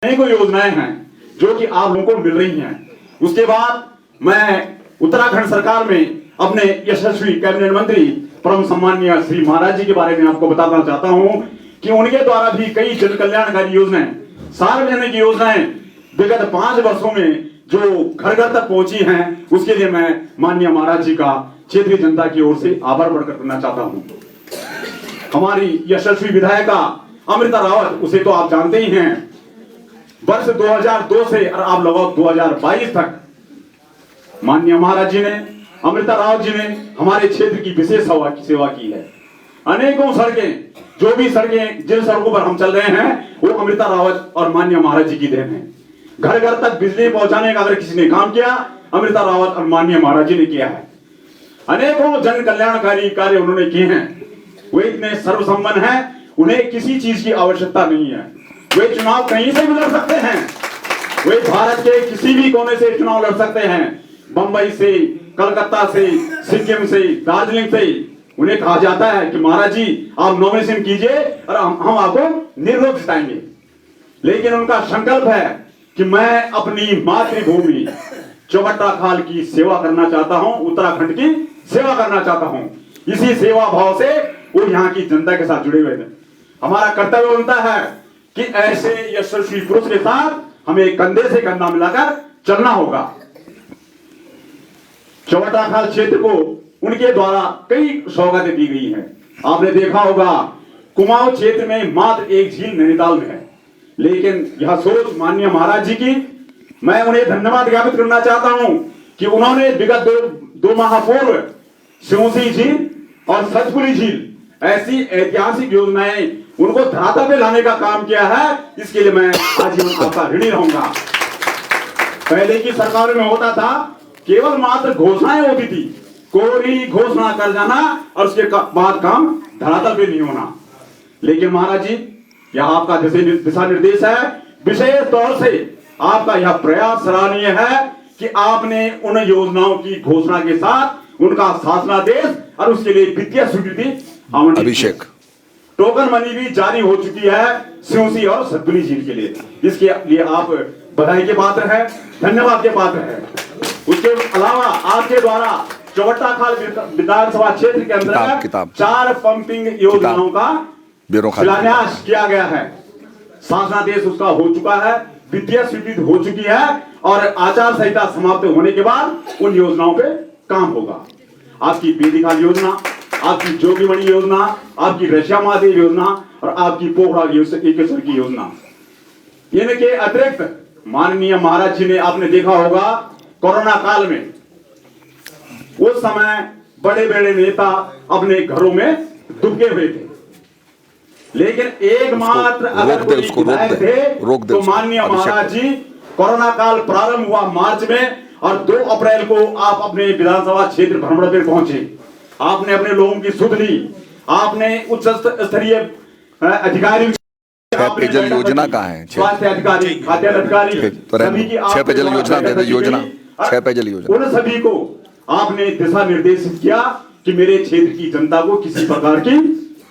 अनेकों योजनाएं हैं जो कि आप लोगों को मिल रही हैं। उसके बाद मैं उत्तराखंड सरकार में अपने यशस्वी कैबिनेट मंत्री परम सम्माननीय श्री महाराज जी के बारे में आपको बताना चाहता हूं कि उनके द्वारा भी कई जन कल्याणकारी योजनाएं, सार्वजनिक योजनाएं विगत 5 वर्षों में जो घर घर तक पहुंची हैं, उसके लिए मैं माननीय महाराज जी का क्षेत्रीय जनता की ओर से आभार प्रकट करना चाहता हूं। हमारी यशस्वी विधायिका अमृता रावत, उसे तो आप जानते ही हैं, वर्ष 2002 से और आप लगभग 2022 तक माननीय महाराज जी ने, अमृता रावत जी ने हमारे क्षेत्र की विशेष सेवा की है। अनेकों सड़कें, जो भी सड़कें जिन सड़कों पर हम चल रहे हैं, वो अमृता रावत और माननीय महाराज जी की देन है। घर घर तक बिजली पहुंचाने का अगर किसी ने काम किया, अमृता रावत और माननीय महाराज जी ने किया है। अनेकों जन कल्याणकारी कार्य उन्होंने किए हैं। वे इतने सर्वसम्पन्न हैं, उन्हें किसी चीज की आवश्यकता नहीं है। वे चुनाव कहीं से भी लड़ सकते हैं। वे भारत के किसी भी कोने से चुनाव लड़ सकते हैं, बंबई से, कलकत्ता से, सिक्किम से, दार्जिलिंग से। उन्हें कहा जाता है कि महाराज जी आप नॉमिनेशन कीजिए और हम आपको निर्विरोध जिताएंगे। लेकिन उनका संकल्प है कि मैं अपनी मातृभूमि चौबट्टाखाल की सेवा करना चाहता हूं, उत्तराखंड की सेवा करना चाहता हूं। इसी सेवा भाव से वो यहाँ की जनता के साथ जुड़े हुए थे। हमारा कर्तव्य बनता है कि ऐसे यशस्वी पुरुष के साथ हमें कंधे से कंधा मिलाकर चलना होगा। चौबट्टाखाल क्षेत्र को उनके द्वारा कई सौगातें दी गई हैं। आपने देखा होगा, कुमाऊं क्षेत्र में मात्र एक झील नैनीताल में है, लेकिन यह सोच माननीय महाराज जी की, मैं उन्हें धन्यवाद ज्ञापित करना चाहता हूं कि उन्होंने विगत दो माह पूर्व सिउसी झील और सतपुली झील ऐसी ऐतिहासिक योजनाएं उनको धरातल पे लाने का काम किया है। इसके लिए मैं आजीवन आपका ऋणी रहूंगा। पहले की सरकारों में होता था, केवल मात्र घोषणाएं होती थी, कोरी घोषणा कर जाना और उसके बाद काम धरातल पे नहीं होना। लेकिन महाराज जी, यह आपका दिशा निर्देश है। विशेष तौर से आपका यह प्रयास सराहनीय है कि आपने उन योजनाओं की घोषणा के साथ उनका शासनादेश और उसके लिए वित्तीय स्वीकृति अभिषेक टोकन मनी भी जारी हो चुकी है सिउसी और सतपुली झील के लिए। इसके लिए आप बधाई के पात्र हैं, धन्यवाद के पात्र हैं। उसके अलावा आपके द्वारा चौबट्टाखाल विधानसभा क्षेत्र के अंतर्गत 4 पंपिंग योजनाओं का शिलान्यास किया गया है। शासनादेश उसका हो चुका है, वित्तीय स्वीकृति हो चुकी है और आचार संहिता समाप्त होने के बाद उन योजनाओं पे काम होगा। आपकी बेदीखाल योजना, आपकी जोगीमणि योजना, आपकी रशिया महादेव योजना और आपकी पोखरा एकेश्वर की योजना। इनके अतिरिक्त माननीय महाराज जी ने, आपने देखा होगा, कोरोना काल में उस समय बड़े बड़े नेता अपने घरों में दुबके हुए थे, लेकिन एकमात्र अगर कोई विधायक थे तो माननीय महाराज जी। कोरोना काल प्रारंभ हुआ मार्च में और 2 अप्रैल को आप अपने विधानसभा क्षेत्र भ्रमण पर पहुंचे। आपने अपने लोगों की सुध ली, आपने उच्च स्तरीय अधिकारी, पेयजल योजना कहाँ है, स्वास्थ्य अधिकारी, खाद्यान्न अधिकारी, सभी की 6 पेयजल योजना दे दे, योजना 6 पेयजल योजना, उन सभी को आपने दिशा निर्देशित किया कि मेरे क्षेत्र की जनता को किसी प्रकार की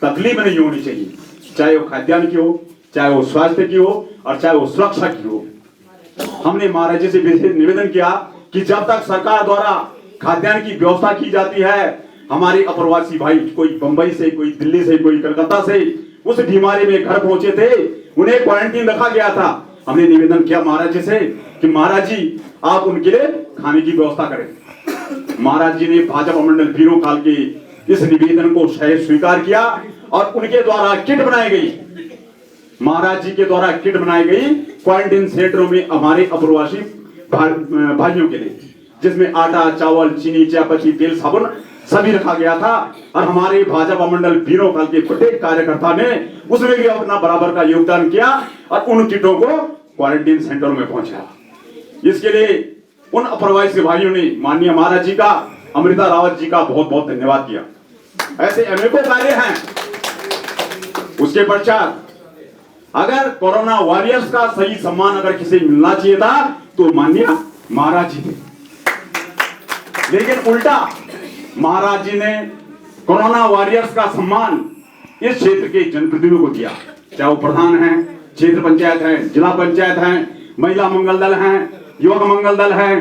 तकलीफ नहीं होनी चाहिए, चाहे वो खाद्यान्न की हो, चाहे वो स्वास्थ्य की हो और चाहे वो सुरक्षा की हो। हमने महाराज जी से निवेदन किया कि जब तक सरकार द्वारा खाद्यान्न की व्यवस्था की जाती है, हमारे अप्रवासी भाई, कोई बंबई से, कोई दिल्ली से, कोई कलकत्ता से उस बीमारी में घर पहुंचे थे, उन्हें क्वारंटीन रखा गया था। हमने निवेदन किया महाराज जी से कि महाराज जी आप उनके लिए खाने की व्यवस्था करें। महाराज जी ने भाजपा मंडल वीरों काल के इस निवेदन को स्वीकार किया और उनके द्वारा किट बनाई गई। महाराज जी के द्वारा किट बनाई गई क्वारंटीन सेंटरों में हमारे अप्रवासी भाइयों के लिए, जिसमें आटा, चावल, चीनी, चायपत्ती, तेल, साबुन सभी रखा गया था। और हमारे भाजपा मंडल वीरों काल के प्रत्येक कार्यकर्ता ने उसमें भी अपना बराबर का योगदान किया और उन किटों को क्वारंटीन सेंटरों में पहुंचाया। इसके लिए उन अप्रवासी भाइयों ने माननीय महाराज जी का, अमृता रावत जी का बहुत बहुत धन्यवाद किया। ऐसे अनेकों कार्य हैं। उसके पश्चात अगर कोरोना वॉरियर्स का सही सम्मान अगर किसी मिलना चाहिए था तो माननीय महाराज जी थे, लेकिन उल्टा महाराज जी ने कोरोना वॉरियर्स का सम्मान इस क्षेत्र के जनप्रतिनिधियों को दिया, चाहे वो प्रधान हैं, क्षेत्र पंचायत है, जिला पंचायत है, महिला मंगल दल है, युवक मंगल दल है,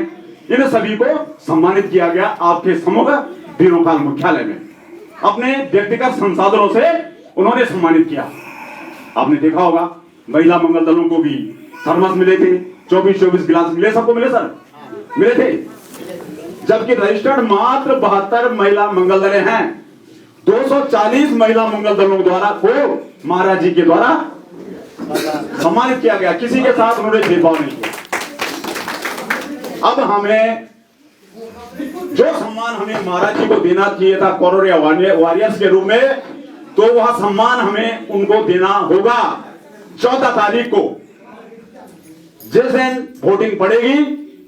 इन सभी को सम्मानित किया गया आपके समूह दीनोकाल मुख्यालय में। अपने व्यक्तिगत संसाधनों से उन्होंने सम्मानित किया। आपने देखा होगा महिला मंगल दलों को भी थर्मस मिले थे, 24-24 गिलास मिले, सबको मिले सर, मिले थे। जबकि रजिस्टर्ड मात्र 72 महिला मंगल दलें हैं। 240 महिला मंगल दलों द्वारा को महाराज जी के द्वारा सम्मानित किया गया, किसी के साथ उन्होंने भेदभाव नहीं किया। अब हमें जो सम्मान हमें महाराज जी को देना चाहिए था कोरोना वॉरियर्स के रूप में, तो वह सम्मान हमें उनको देना होगा 14 तारीख को। जिस दिन वोटिंग पड़ेगी,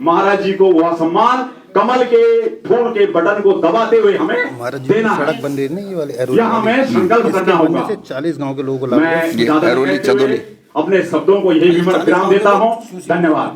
महाराज जी को वह सम्मान कमल के फूल के बटन को दबाते हुए हमें देना है। सड़क बन रही है ना ये वाली, यह हमें संकल्प करना होगा। 40 गांव के लोगों को लाभ। मैं ये ऐरोली चंदौली अपने शब्दों को यही विराम देता हूं। धन्यवाद।